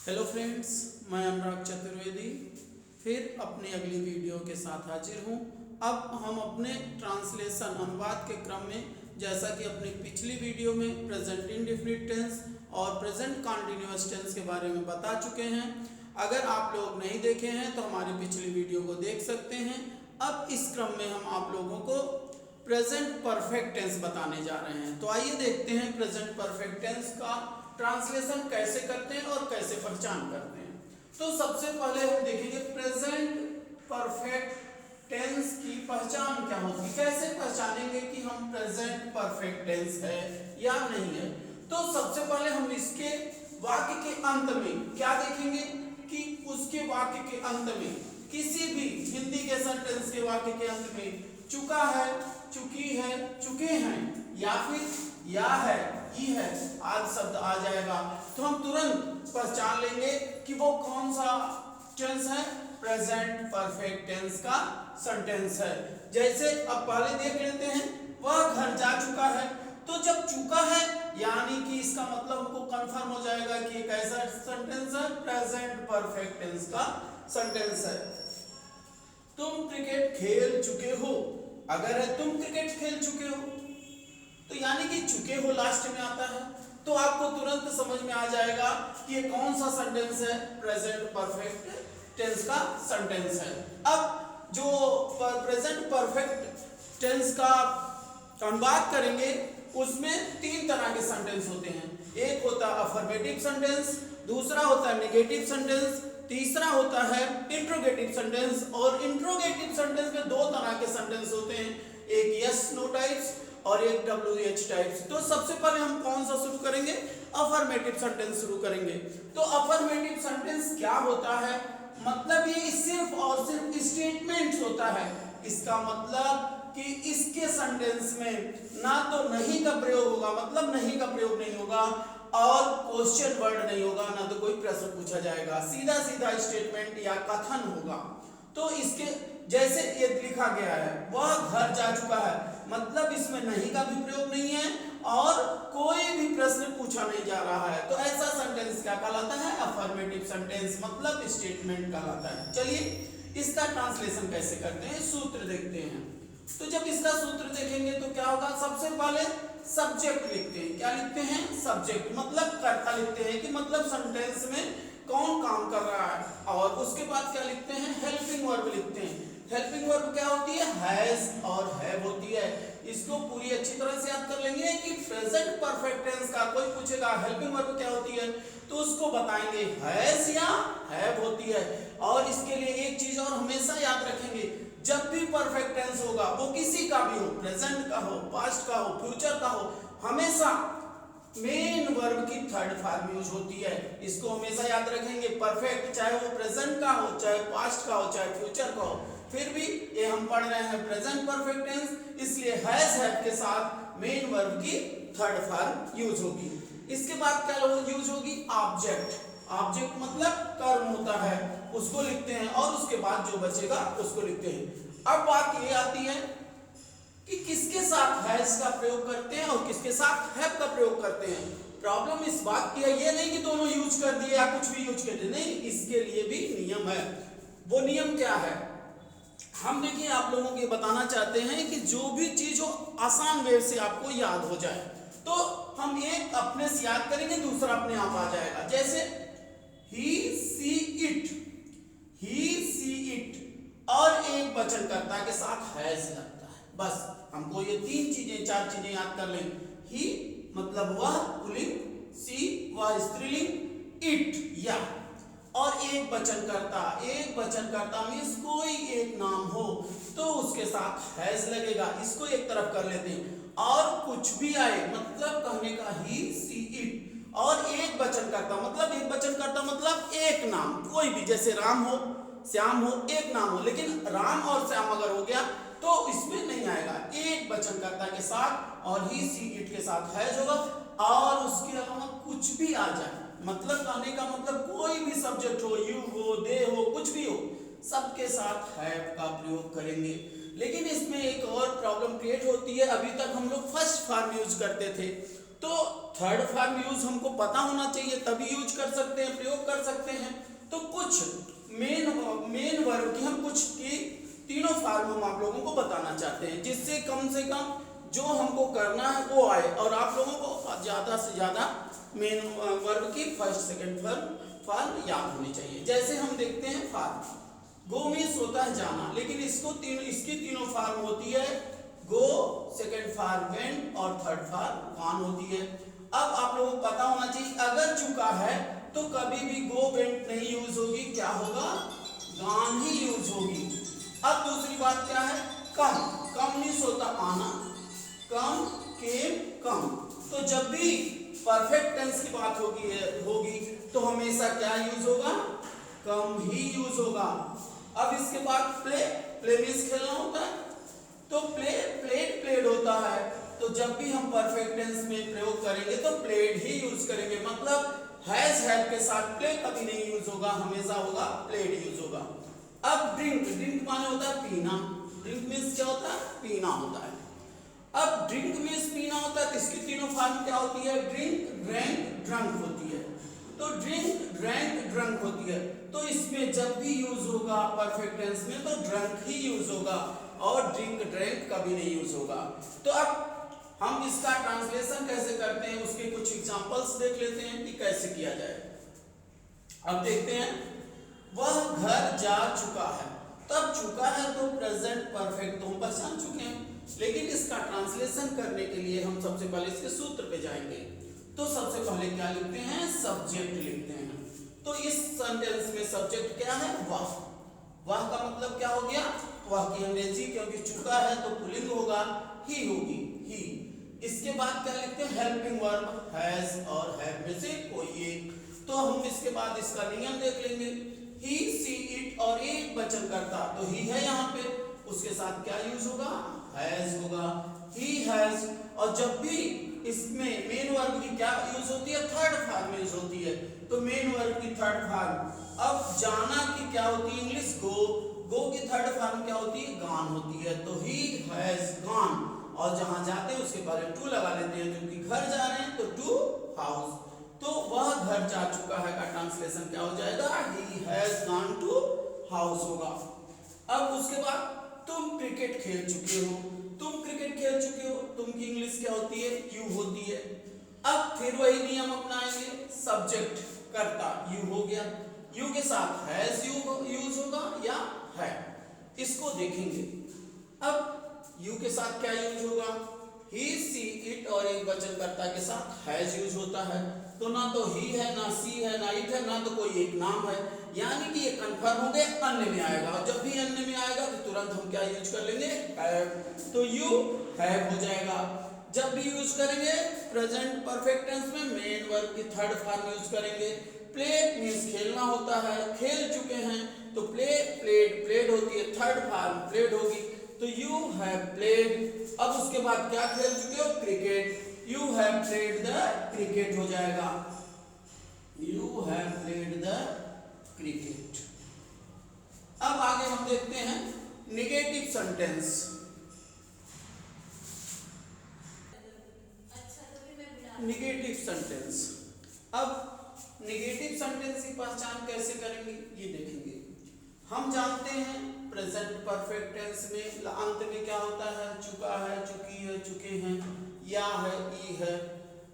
Hello friends, मैं अनुराग चतुर्वेदी फिर अपनी अगली वीडियो के साथ हाजिर हूँ। अब हम अपने ट्रांसलेशन अनुवाद के क्रम में, जैसा कि अपनी पिछली वीडियो में प्रेजेंट इंडेफिनिट टेंस और प्रेजेंट कॉन्टिन्यूअस टेंस के बारे में बता चुके हैं। अगर आप लोग नहीं देखे हैं तो हमारी पिछली वीडियो को देख सकते हैं। अब इस क्रम में हम आप लोगों को प्रेजेंट परफेक्ट टेंस बताने जा रहे हैं। तो आइए देखते हैं प्रेजेंट परफेक्ट टेंस का ट्रांसलेशन कैसे करते हैं और कैसे पहचान करते हैं। तो सबसे पहले हम देखेंगे प्रेजेंट परफेक्ट टेंस की पहचान क्या होगी, कैसे पहचानेंगे कि हम प्रेजेंट परफेक्ट टेंस है या नहीं है। तो सबसे पहले हम इसके वाक्य के अंत में क्या देखेंगे कि उसके वाक्य के अंत में किसी भी हिंदी के सेंटेंस के वाक्य के अंत में चुका है, चुकी है, चुके हैं या फिर या है, ई है आदि शब्द आ जाएगा तो हम तुरंत पहचान लेंगे कि वो कौन सा टेंस है, प्रेजेंट परफेक्ट टेंस का सेंटेंस है। जैसे अब पहले देख लेते हैं, वह घर जा चुका है। तो जब चुका है यानी कि इसका मतलब हमको कंफर्म हो जाएगा कि एक ऐसा सेंटेंस है, प्रेजेंट परफेक्ट टेंस का सेंटेंस है। तुम क्रिकेट खेल चुके हो, अगर है तुम क्रिकेट खेल चुके हो तो यानी कि चुके हो लास्ट में आता है, तो आपको तुरंत समझ में आ जाएगा कि ये कौन सा सेंटेंस है, प्रेजेंट परफेक्ट टेंस का सेंटेंस है। अब जो प्रेजेंट परफेक्ट टेंस का अनुवाद करेंगे उसमें तीन तरह के सेंटेंस होते हैं। एक होता है अफर्मेटिव सेंटेंस, दूसरा होता है नेगेटिव सेंटेंस, तीसरा होता है इंट्रोगेटिव सेंटेंस। और इंट्रोगेटिव सेंटेंस में दो तरह के सेंटेंस होते हैं, एक यस नो टाइप्स और एक WH टाइप्स। तो सबसे पहले हम कौन सा शुरू करेंगे, अफर्मेटिव सेंटेंस शुरू करेंगे। तो अफर्मेटिव सेंटेंस क्या होता है, मतलब ये सिर्फ और सिर्फ स्टेटमेंट होता है। इसका मतलब कि इसके सेंटेंस में ना तो नहीं का प्रयोग होगा, मतलब नहीं का प्रयोग नहीं होगा, और क्वेश्चन वर्ड नहीं होगा, ना तो कोई प्रश्न पूछा जाएगा, सीधा सीधा स्टेटमेंट या कथन होगा। तो इसके जैसे ये लिखा गया है, वह घर जा चुका है, मतलब इसमें नहीं का भी प्रयोग नहीं है और कोई भी प्रश्न पूछा नहीं जा रहा है। तो ऐसा सेंटेंस क्या कहलाता है, अफर्मेटिव सेंटेंस, मतलब स्टेटमेंट कहलाता है। चलिए इसका ट्रांसलेशन कैसे करते हैं, सूत्र देखते हैं। तो जब इसका सूत्र देखेंगे तो क्या होगा, सबसे पहले सब्जेक्ट लिखते हैं। क्या लिखते हैं, सब्जेक्ट, मतलब कर्ता लिखते हैं कि मतलब सेंटेंस में कौन काम कर रहा है। और उसके बाद क्या लिखते हैं, हेल्पिंग वर्ब लिखते हैं। हेल्पिंग वर्ब क्या होती है, हैज और हैव होती है। इसको पूरी अच्छी तरह से याद कर लेंगे कि प्रेजेंट परफेक्ट टेंस का कोई पूछेगा हेल्पिंग वर्ब क्या होती है तो उसको बताएंगे हैज या हैव होती है। और इसके लिए एक चीज और हमेशा याद रखेंगे, जब भी परफेक्ट टेंस होगा वो किसी का भी हो, प्रेजेंट का हो, पास्ट का हो, फ्यूचर का हो, हमेशा मेन वर्ब की थर्ड फॉर्म यूज होती है। इसको हमेशा याद रखेंगे। परफेक्ट चाहे वो प्रेजेंट का हो, चाहे पास्ट का हो, चाहे फ्यूचर का हो, फिर भी ये हम पढ़ रहे हैं प्रेजेंट परफेक्ट टेंस, इसलिए हैज हैव के साथ मेन वर्ब की थर्ड फॉर्म यूज होगी। इसके बाद क्या यूज होगी, ऑब्जेक्ट। ऑब्जेक्ट मतलब कर्म होता है, उसको लिखते हैं और उसके बाद जो बचेगा उसको लिखते हैं। अब बात ये आती है कि किसके साथ हैज का प्रयोग करते हैं और किसके साथ हैव का प्रयोग करते हैं। प्रॉब्लम इस बात की है, ये नहीं कि दोनों यूज कर दिए या कुछ भी यूज कर दिए, नहीं, इसके लिए भी नियम है। वो नियम क्या है, हम देखिए आप लोगों को ये बताना चाहते हैं कि जो भी चीज हो आसान वे से आपको याद हो जाए। तो हम एक अपने से याद करेंगे, दूसरा अपने आप आ जाएगा। जैसे ही see it, he see it और एक वचनकर्ता के साथ हैज लगता है। बस हमको ये तीन चीजें, चार चीजें याद कर लें। ही मतलब वह पुल्लिंग, सी वह स्त्रीलिंग, इट या, और एक वचनकर्ता। एक वचनकर्ता मींस कोई एक नाम हो तो उसके साथ हैज लगेगा। इसको एक तरफ कर लेते हैं। और कुछ भी आए मतलब कहने का ही सी इट, और एक वचनकर्ता मतलब एक वचनकर्ता मतलब एक नाम, कोई भी, जैसे राम हो, श्याम हो, एक नाम हो, लेकिन राम और श्याम अगर हो गया तो इसमें नहीं आएगा। एक वचनकर्ता के साथ और ही सी इट के साथ हैज होगा, और उसके अलावा कुछ भी आ जाए, मतलब कहने का मतलब कोई भी सब्जेक्ट हो, यू हो, दे हो, कुछ भी हो, सबके साथ हैव का प्रयोग करेंगे। लेकिन इसमें एक और प्रॉब्लम क्रिएट होती है, अभी तक हम लोग फर्स्ट फॉर्म यूज करते थे, तो थर्ड फॉर्म यूज हमको पता होना चाहिए, तभी यूज कर सकते हैं, प्रयोग कर सकते हैं। तो कुछ मेन वर्ब की हम कुछ की तीनों फॉर्म हम आप लोगों को बताना चाहते हैं, जिससे कम से कम जो हमको करना है वो आए, और आप लोगों को ज़्यादा से ज़्यादा मेन वर्ब की फर्स्ट सेकंड फॉर्म याद होनी चाहिए। जैसे हम देखते हैं फॉर्म गो मीन्स होता है जाना, लेकिन इसकी तीनों फॉर्म होती है गो, सेकंड फॉर्म वेंट और थर्ड फॉर्म गॉन होती है। अब आप लोगों को पता होना चाहिए अगर चुका है तो कभी भी गो वेंट नहीं यूज होगी, क्या होगा, गॉन ही यूज होगी। अब दूसरी बात क्या है, कम मीन्स होता आना, कम केम कम। तो जब भी परफेक्ट टेंस की बात होगी तो हमेशा क्या यूज होगा, कम ही यूज होगा। अब इसके बाद प्ले मीन्स खेलना होता है, तो प्लेड होता है। तो जब भी हम परफेक्ट टेंस में प्रयोग करेंगे तो प्लेड ही यूज करेंगे, मतलब हैव के साथ प्ले कभी नहीं यूज होगा, हमेशा होगा प्लेड यूज होगा। अब ड्रिंक माने होता है पीना, ड्रिंक मीन्स क्या होता है, पीना होता है। अब ड्रिंक मीन्स पीना होता है तो इसकी तीनों फॉर्म क्या होती है, ड्रिंक, ड्रैंक, ड्रंक होती है। तो ड्रिंक, ड्रैंक, ड्रंक होती है, तो इसमें जब भी यूज होगा परफेक्ट टेंस में तो ड्रंक ही यूज होगा, और ड्रिंक, ड्रैंक कभी नहीं यूज होगा। तो अब हम इसका ट्रांसलेशन कैसे करते हैं, उसके कुछ एग्जांपल्स देख लेते हैं कि कैसे किया जाए। अब देखते हैं, वह घर जा चुका है। तब चुका है तो प्रेजेंट परफेक्ट तो हम पहचान चुके हैं, लेकिन इसका ट्रांसलेशन करने के लिए हम सबसे पहले इसके सूत्र पे जाएंगे। तो सबसे पहले क्या लिखते हैं, सब्जेक्ट लिखते हैं। तो इस सेंटेंस में सब्जेक्ट क्या है, वह। वह का मतलब क्या हो गया, वह की अंग्रेजी, क्योंकि चुका है तो पुल्लिंग होगा, ही होगी, ही। इसके बाद क्या लिखते हैं, हेल्पिंग वर्ब, हैज और हैव में से कोई एक। तो हम इसके बाद इसका नियम देख लेंगे, ही, सी, इट और एक वचन करता, तो ही है यहाँ पे, उसके साथ क्या यूज होगा, हैज होगा, ही हैज। और जब भी इसमें मेन वर्ब की क्या यूज होती है, थर्ड फॉर्म यूज होती है, तो मेन वर्ब की थर्ड फॉर्म। अब जाना की क्या होती है, इंग्लिश गो की थर्ड फॉर्म क्या होती है, गॉन होती है। तो ही हैज गॉन, और जहां जाते हैं उसके पहले टू लगा लेते हैं, क्योंकि घर जा रहे हैं तो टू हाउस। तो वह घर जा चुका है का ट्रांसलेशन क्या हो जाएगा, he has gone to house होगा। अब उसके बाद तुम क्रिकेट खेल चुके हो, तुम क्रिकेट खेल चुके हो, तुम की इंग्लिश क्या होती है, यू होती है। अब फिर वही नियम अपनाएंगे, सब्जेक्ट कर्ता यू हो गया, यू के साथ हैज यूज होगा या है, इसको देखेंगे। अब यू के साथ क्या यूज होगा, ही, सी, इट और एक वचन कर्ता के साथ हैज यूज होता है। तो ना तो ही है, ना सी है, ना इट है, ना तो कोई एक नाम है, यानी कि ये कंफर्म हो गए अन्य में आएगा। और जब भी अन्य में आएगा तो तुरंत हम क्या यूज कर लेंगे, हैव। तो यू हैव हो जाएगा। जब भी यूज करेंगे प्रेजेंट परफेक्ट टेंस में मेन वर्ब की थर्ड फॉर्म यूज करेंगे। प्ले मींस खेलना होता है, खेल चुके हैं तो प्लेड होती है, थर्ड फॉर्म प्लेड होगी, तो यू हैव प्लेड। अब उसके बाद क्या खेल चुके हो, cricket, you have played the cricket हो जाएगा, you have played the cricket. अब आगे हम देखते हैं नेगेटिव सेंटेंस। नेगेटिव सेंटेंस, अब नेगेटिव सेंटेंस की पहचान कैसे करेंगे ये देखेंगे। हम जानते हैं प्रेजेंट परफेक्ट टेंस में अंत में क्या होता है, चुका है, चुकी है, चुके हैं, या है, ई है।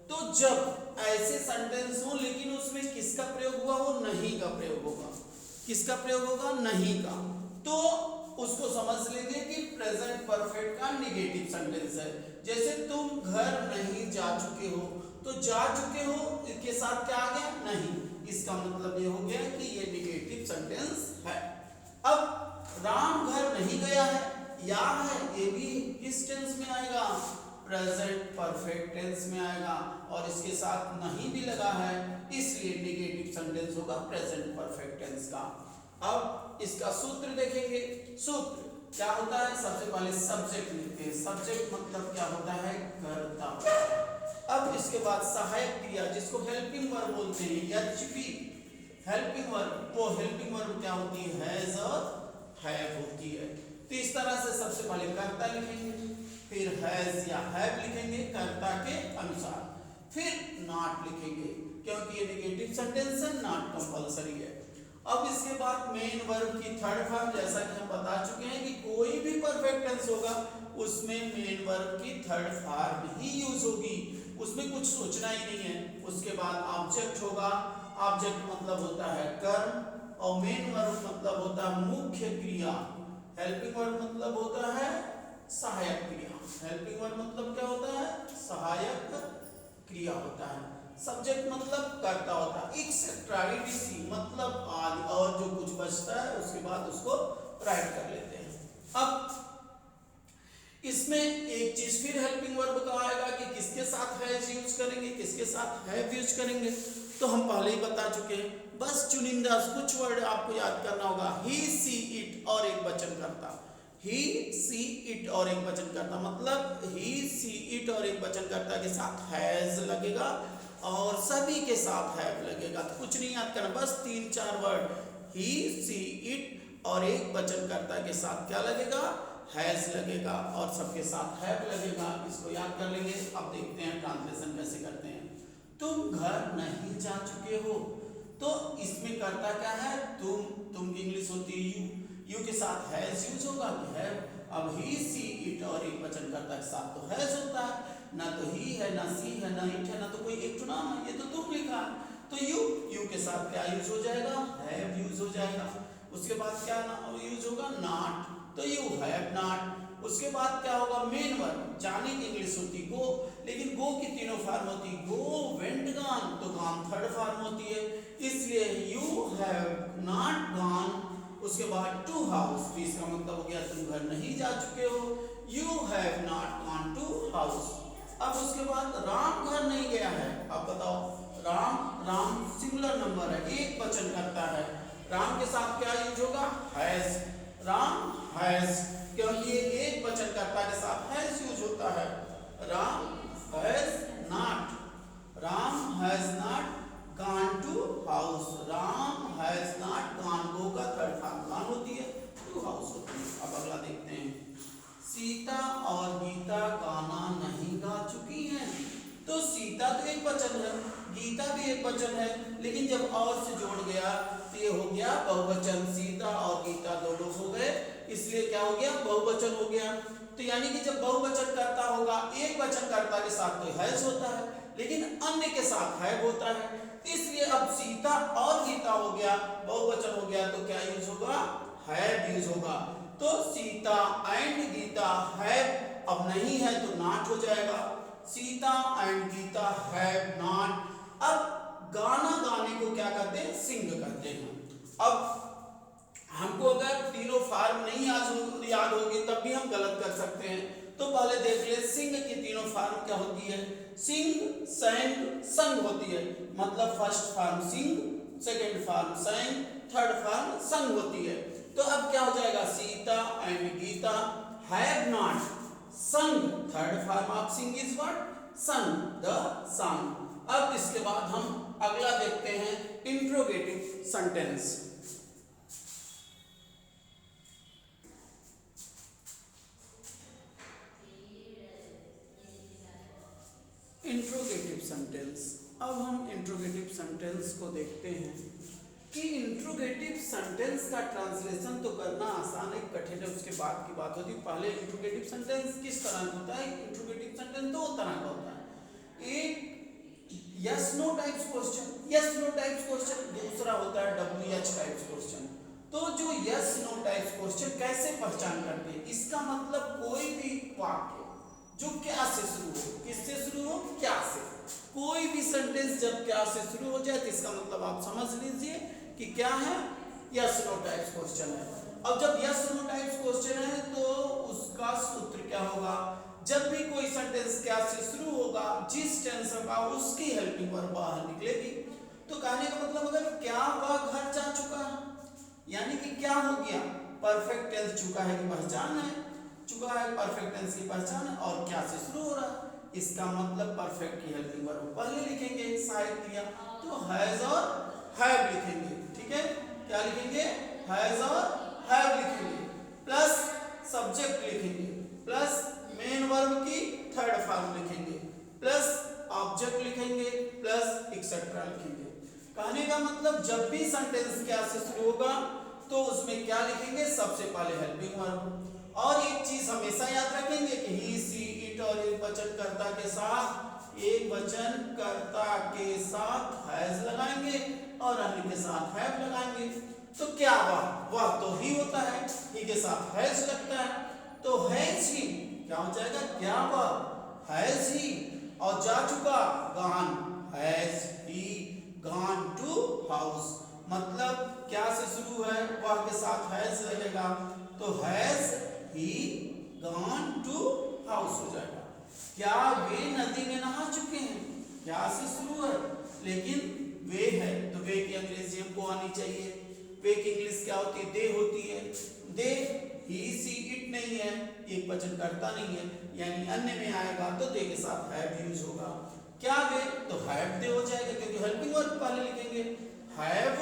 तो जब ऐसे सेंटेंस हो लेकिन उसमें किसका प्रयोग हुआ, वो नहीं का प्रयोग होगा। किसका प्रयोग होगा, नहीं का, तो उसको समझ लेंगे कि प्रेजेंट परफेक्ट का नेगेटिव सेंटेंस है। जैसे तुम घर नहीं जा चुके हो, तो जा चुके हो के साथ क्या आ गया, नहीं, इसका मतलब ये हो गया कि ये नेगेटिव सेंटेंस है। अब राम घर नहीं गया है, या है, ये भी किस टेंस में आएगा, प्रेजेंट परफेक्ट टेंस में आएगा, और इसके साथ नहीं भी लगा है, इसलिए नेगेटिव सेंटेंस होगा प्रेजेंट परफेक्ट टेंस का। अब इसका सूत्र देखेंगे। सूत्र क्या होता है, सबसे पहले सब्जेक्ट लिखते हैं, सब्जेक्ट मतलब क्या होता है, कर्ता। अब इसके बाद सहायक क्रिया जिसको हेल्पिंग वर्ब बोलते हैं, एचपी हेल्पिंग वर्ब, वो हेल्पिंग वर्ब क्या होती है, हैज और हैव होती है। तो इस तरह से सबसे पहले कर्ता लिखेंगे, फिर हैज या हैव लिखेंगे कर्ता के अनुसार, फिर नॉट लिखेंगे क्योंकि ये नेगेटिव सेंटेंस है, नॉट कंपल्सरी है। अब इसके बाद मेन वर्ब की थर्ड फॉर्म, जैसा कि हम बता चुके हैं कि कोई भी परफेक्ट टेंस होगा उसमें मेन वर्ब की थर्ड फॉर्म ही यूज होगी, उसमें कुछ सोचना ही नहीं है। उसके बाद ऑब्जेक्ट होगा, ऑब्जेक्ट मतलब होता है कर्म, और मेन वर्ब मतलब होता है मुख्य क्रिया, हेल्पिंग वर्ब मतलब होता है सहायक क्रिया। हेल्पिंग वर्ब मतलब क्या होता है? सहायक क्रिया होता है। सब्जेक्ट मतलब कर्ता होता है, एक्सेट्रा etc मतलब आदि, और जो कुछ बचता है उसके बाद उसको राइट कर लेते हैं। अब इसमें एक चीज फिर हेल्पिंग वर्ब का आएगा कि किसके साथ हैज यूज करेंगे, किसके साथ हैव यूज करेंगे, तो हम पहले ही बता चुके हैं। बस चुनिंदा कुछ वर्ड आपको याद करना होगा, ही सी इट और एक वचन करता, ही सी इट और एक वचन करता, मतलब ही सी इट और एक वचन करता के साथ हैज लगेगा और सभी के साथ हैव लगेगा। तो कुछ नहीं याद करना, बस 3-4 वर्ड, ही सी इट और एक वचन करता के साथ क्या लगेगा? हैज लगेगा और सबके साथ हैव लगेगा। इसको याद कर लेंगे। अब देखते हैं ट्रांसलेशन कैसे करते हैं। तुम घर नहीं जा चुके हो, तो इसमें करता क्या है? तुम की इंग्लिश होती है यू के साथ हैज यूज होगा कि हैव। अब ही सी इट और एक वचन करता के साथ तो हैज होता है, ना तो ही है, ना सी है, ना इट है, ना तो कोई एक तो नाम है, ये तो तुम लिखा है। तो यू के साथ क्या यूज हो जाएगा? हैव यूज हो जाएगा। उसके बाद क्या यूज होगा? नॉट, तो यू हैव नॉट। उसके बाद क्या होगा? मेन वर्ब, जाने की इंग्लिश होती गो, लेकिन गो की तीनों फॉर्म होती, गो वेंट गॉन, तो गॉन थर्ड फॉर्म होती है, इसलिए यू हैव नॉट गॉन। उसके बाद टू हाउस, तो इसका मतलब हो गया तुम घर नहीं जा चुके हो, you have not gone to house. अब उसके बाद राम घर नहीं गया है। अब बताओ, राम सिंगुलर नंबर है, एक वचन करता है, राम के साथ क्या यूज होगा? हैज। राम हैज, क्योंकि ये एक वचन करता के साथ हैज यूज होता है। Ram has not, Ram has not gone to house, Ram has not gone, go का थर्ड फॉर्म गॉन होती है, टू हाउस होती है। अब अगला देखते हैं, सीता और गीता गाना नहीं गा चुकी हैं। तो सीता तो एक वचन है, गीता भी एक वचन है, लेकिन जब और से जोड़ गया तो ये हो गया बहुवचन। सीता और गीता दो लोग हो गए, इसलिए क्या हो गया? बहुवचन हो गया। तो यानी कि जब बहुवचन करता होगा, एक वचन करता के साथ तो हैज होता है, लेकिन अन्य के साथ हैव होता है, इसलिए अब सीता और गीता हो गया, बहुवचन हो गया, तो क्या यूज होगा? हैव यूज होगा। तो सीता एंड गीता हैव, अब नहीं है तो नॉट हो जाएगा, Sita and Gita have not. अब गाना गाने को क्या कहते हैं? सिंग कहते हैं। अब हमको अगर तीनों फॉर्म नहीं याद होगी तब भी हम गलत कर सकते हैं, तो पहले देख ले सिंग की तीनों फॉर्म क्या होती है? सिंग, सैंग, संग होती है। मतलब first form sing, second form sang, third form sung होती है। तो अब क्या हो जाएगा? Sita and Gita have not sung, third form of sing is what? Sung the song. अब इसके बाद हम अगला देखते हैं, इंट्रोगेटिव सेंटेंस। Interrogative sentence. अब हम इंट्रोगेटिव सेंटेंस को देखते हैं कि इंट्रोगेटिव सेंटेंस का ट्रांसलेशन तो करना आसान है, कठिन है, उसके बाद की बात होती है। पहले इंट्रोगेटिव सेंटेंस किस तरह का होता है? इंट्रोगेटिव सेंटेंस दो तरह का होता है, एक yes no types question, yes no types question, दूसरा होता है WH टाइप्स क्वेश्चन। तो जो यस नो टाइप्स क्वेश्चन कैसे पहचान करते हैं? इसका मतलब कोई भी वाक्य जो क्या से शुरू हो, किससे शुरू हो? क्या से। कोई भी सेंटेंस जब क्या से शुरू हो जाए तो इसका मतलब आप समझ लीजिए कि क्या है? यस नो टाइप्स क्वेश्चन है। अब जब यस नो टाइप्स क्वेश्चन है तो उसका सूत्र क्या होगा? जब भी कोई सेंटेंस क्या से शुरू होगा, जिस टेंस का उसकी हेल्पिंग वर्ब बाहर निकलेगी। तो कहने का मतलब अगर क्या वह घर जा चुका है, यानी कि क्या हो गया? परफेक्ट टेंस चुका है की पहचान है, चुका है परफेक्ट टेंस की पहचान है, और क्या से शुरू हो रहा है, इसका मतलब परफेक्ट की हेल्पिंग वर्ब पहले लिखेंगे, सहायक क्रिया, तो हैज और हैव लिखेंगे। ठीक है, क्या लिखेंगे? हैज और हैव लिखेंगे, प्लस सब्जेक्ट लिखेंगे, प्लस मेन वर्ब की थर्ड फॉर्म लिखेंगे, प्लस ऑब्जेक्ट लिखेंगे, प्लस एक्सेट्रा लिखेंगे। कहने का मतलब जब भी सेंटेंस क्या से शुरू होगा तो उसमें क्या लिखेंगे, सबसे पहले हेल्पिंग वर्ब। और एक चीज हमेशा याद रखेंगे कि ही सी इट और एक वचनकर्ता के साथ, एक वचनकर्ता के साथ हैज लगाएंगे और अन्य के साथ हैव लगाएंगे। तो क्या वह तो ही होता है, ही के साथ हैज लगता है, तो हैज ही क्या हो जाएगा, क्या वह हैज ही, और जा चुका gone, has he gone to house. मतलब क्या से शुरू है, वह के साथ हैज लगेगा तो has he gone to house हो जाएगा। क्या वे नदी में नहा चुके हैं, क्या से शुरू है लेकिन वे है तो वे की अंग्रेजी हमको आनी चाहिए। वे की इंग्लिश क्या होती है, दे होती है। दे ही सी इट नहीं है, एक वचनकर्ता नहीं है, यानी अन्य में आएगा तो दे के साथ हैव यूज होगा। क्या वे, तो हैव दे हो जाएगा क्योंकि हेल्पिंग वर्ब पहले लिखेंगे, हैव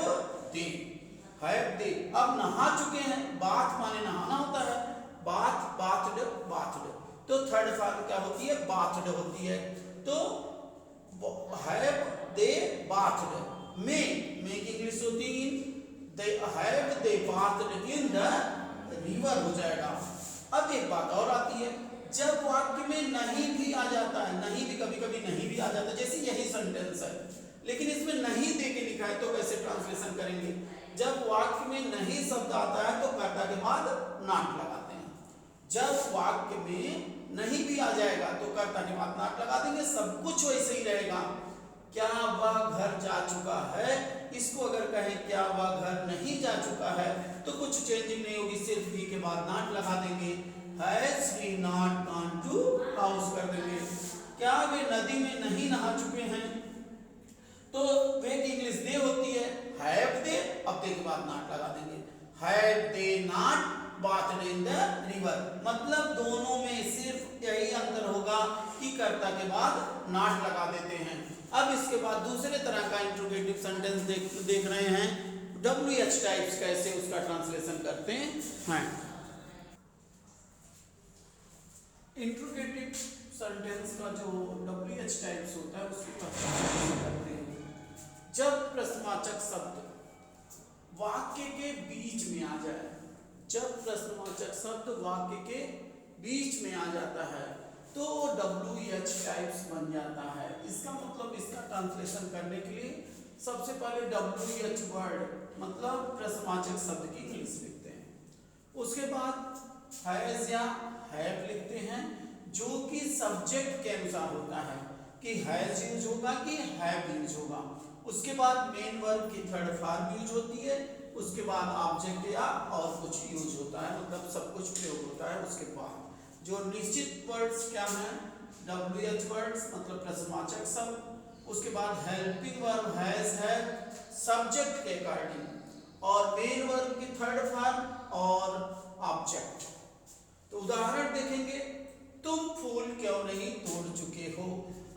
दे, हैव दे। अब नहा चुके हैं, बाथ माने नहाना होता है, बाथ बाथड बाथड, तो थर्ड फॉर्म क्या होती है, बाथड होती है। तो हैव दे बाथड, में की इंग्लिश होती है इन, they have they bathed in the river हो जाएगा। अब एक बात और आती है, जब वाक्य में नहीं भी आ जाता है, नहीं भी कभी कभी नहीं भी आ जाता है, जैसे यही सेंटेंस है लेकिन इसमें नहीं दे के लिखा है तो कैसे ट्रांसलेशन करेंगे। जब वाक्य में नहीं शब्द आता है तो कर्ता के बाद नॉट लगाते हैं। जब वाक्य में नहीं भी आ जाएगा तो कर्ता के बाद नॉट लगा देंगे, सब कुछ वैसे ही रहेगा। क्या वह घर जा चुका है, इसको अगर कहें क्या वह घर नहीं जा चुका है तो कुछ चेंजिंग नहीं होगी, सिर्फ भी के बाद नॉट लगा देंगे, has he not gone to house कर देंगे। क्या वे नदी में नहीं नहा चुके हैं, तो वे की इंग्लिश दे होती है, हैव दे, अब दे के बाद नॉट लगा देंगे, have they not bathed in the river। मतलब दोनों में सिर्फ यही अंतर होगा कि कर्ता के बाद नॉट लगा देते हैं। अब इसके बाद दूसरे तरह का इंट्रोगेटिव सेंटेंस देख रहे हैं, WH टाइप्स कैसे उसका ट्रांसलेशन करते हैं। इंट्रोगेटिव सेंटेंस का जो WH टाइप्स होता है उसकी पहचान करते हैं। जब प्रश्नवाचक शब्द वाक्य के बीच में आ जाए, जब प्रश्नवाचक शब्द वाक्य के बीच में आ जाता है तो WH टाइप्स बन जाता है। इसका मतलब इसका ट्रांसलेशन करने के लिए सबसे पहले WH वर्ड मतलब प्रश्नवाचक शब्द की इंग्लिश लिखते हैं, उसके बाद हैज या हैव लिखते हैं जो कि सब्जेक्ट के अनुसार होता है कि हैज यूज होगा कि हैव यूज होगा। उसके बाद मेन वर्ब की थर्ड फॉर्म यूज होती है, उसके बाद ऑब्जेक्ट या और कुछ यूज होता है, मतलब सब कुछ प्रयोग होता है। उसके बाद जो निश्चित वर्ड्स क्या हैं, WH वर्ड्स मतलब प्रश्नवाचक शब्द, उसके बाद हेल्पिंग वर्ब हैज है सब्जेक्ट के अकॉर्डिंग, और मेन वर्ब की थर्ड फॉर्म और ऑब्जेक्ट। तो उदाहरण देखेंगे, तुम फूल क्यों नहीं तोड़ चुके हो।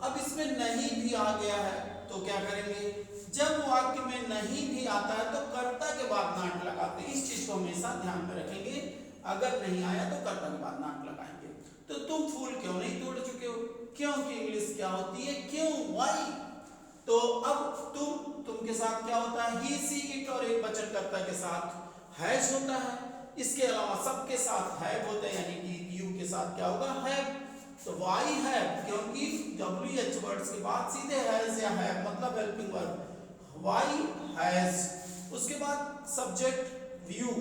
अब इसमें नहीं भी आ गया है तो क्या करेंगे, जब वाक्य में नहीं भी आता है तो कर्ता के बाद नॉट लगाते हैं। इस चीज को हमेशा ध्यान में रखेंगे, अगर नहीं आया तो कर्ता के बाद नॉट लगाएंगे। तो तुम फूल क्यों नहीं तोड़ चुके हो, क्यों की इंग्लिश क्या होती है, क्यों, व्हाई। तो अब तुम के साथ क्या होता है, ही सी इट और एक वचनकर्ता के साथ हैज होता है। इसके अलावा सबके साथ हैव होता है, यानी कि यू के साथ क्या होगा, हैव। तो वाई हैव, क्योंकि WH वर्ड्स के बाद सीधे हैज या हैव मतलब हेल्पिंग वर्ब, वाई हैज। उसके बाद subject view,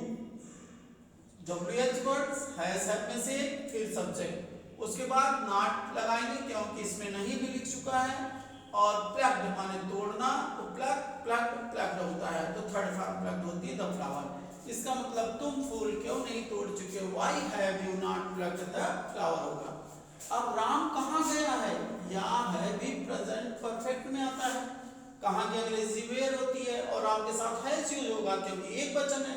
WH words has have में से फिर सब्जेक्ट, उसके बाद नॉट लगाएंगे क्योंकि इसमें नहीं भी लिख चुका है, और प्लग्ड माने तोड़ना, तो प्लग्ड होता है तो थर्ड फॉर्म प्लग्ड होती है द फ्लावर। इसका मतलब तुम फूल क्यों नहीं तोड़ चुके, why have you not plugged the flower होगा। अब राम कहाँ गया है, या है भी प्रेजेंट परफेक्ट में आता है, कहाँ की अंग्रेजी वेयर होती है और राम के साथ हैज यूज होगा क्योंकि एक वचन है,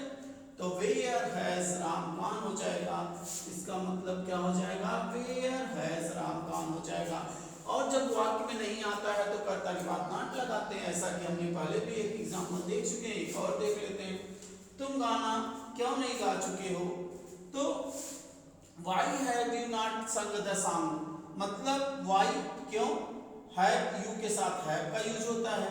तो वेयर हैज राम गॉन हो जाएगा। इसका मतलब क्या हो जाएगा, वेयर हैज राम गॉन हो जाएगा। और जब वाक्य में नहीं आता है तो कर्ता के बाद नॉट लगाते हैं, ऐसा कि हमने पहले भी एक एग्जाम्पल देख चुके हैं, एक और देख लेते हैं। तुम गाना क्यों नहीं गा चुके हो, तो why have you not sung the song, मतलब why क्यों, हैव यू के साथ हैव का यूज होता है,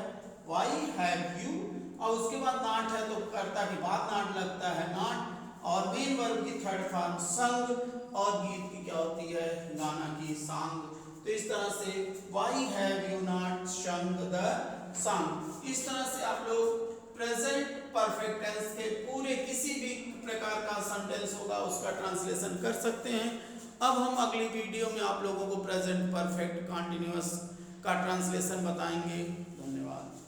वाई हैव यू, और उसके बाद नॉट है तो कर्ता के बाद नॉट लगता है नॉट, और मेन वर्ब की थर्ड फॉर्म संग, और गीत की क्या होती है, गाना की सांग। तो इस तरह से वाई हैव यू नॉट संग द सॉन्ग। इस तरह से आप लोग प्रेजेंट परफेक्ट टेंस के पूरे किसी भी प्रकार का सेंटेंस होगा उसका ट्रांसलेशन कर सकते हैं। अब हम अगली वीडियो में आप लोगों को प्रेजेंट परफेक्ट कंटिन्यूअस का ट्रांसलेशन बताएंगे। धन्यवाद।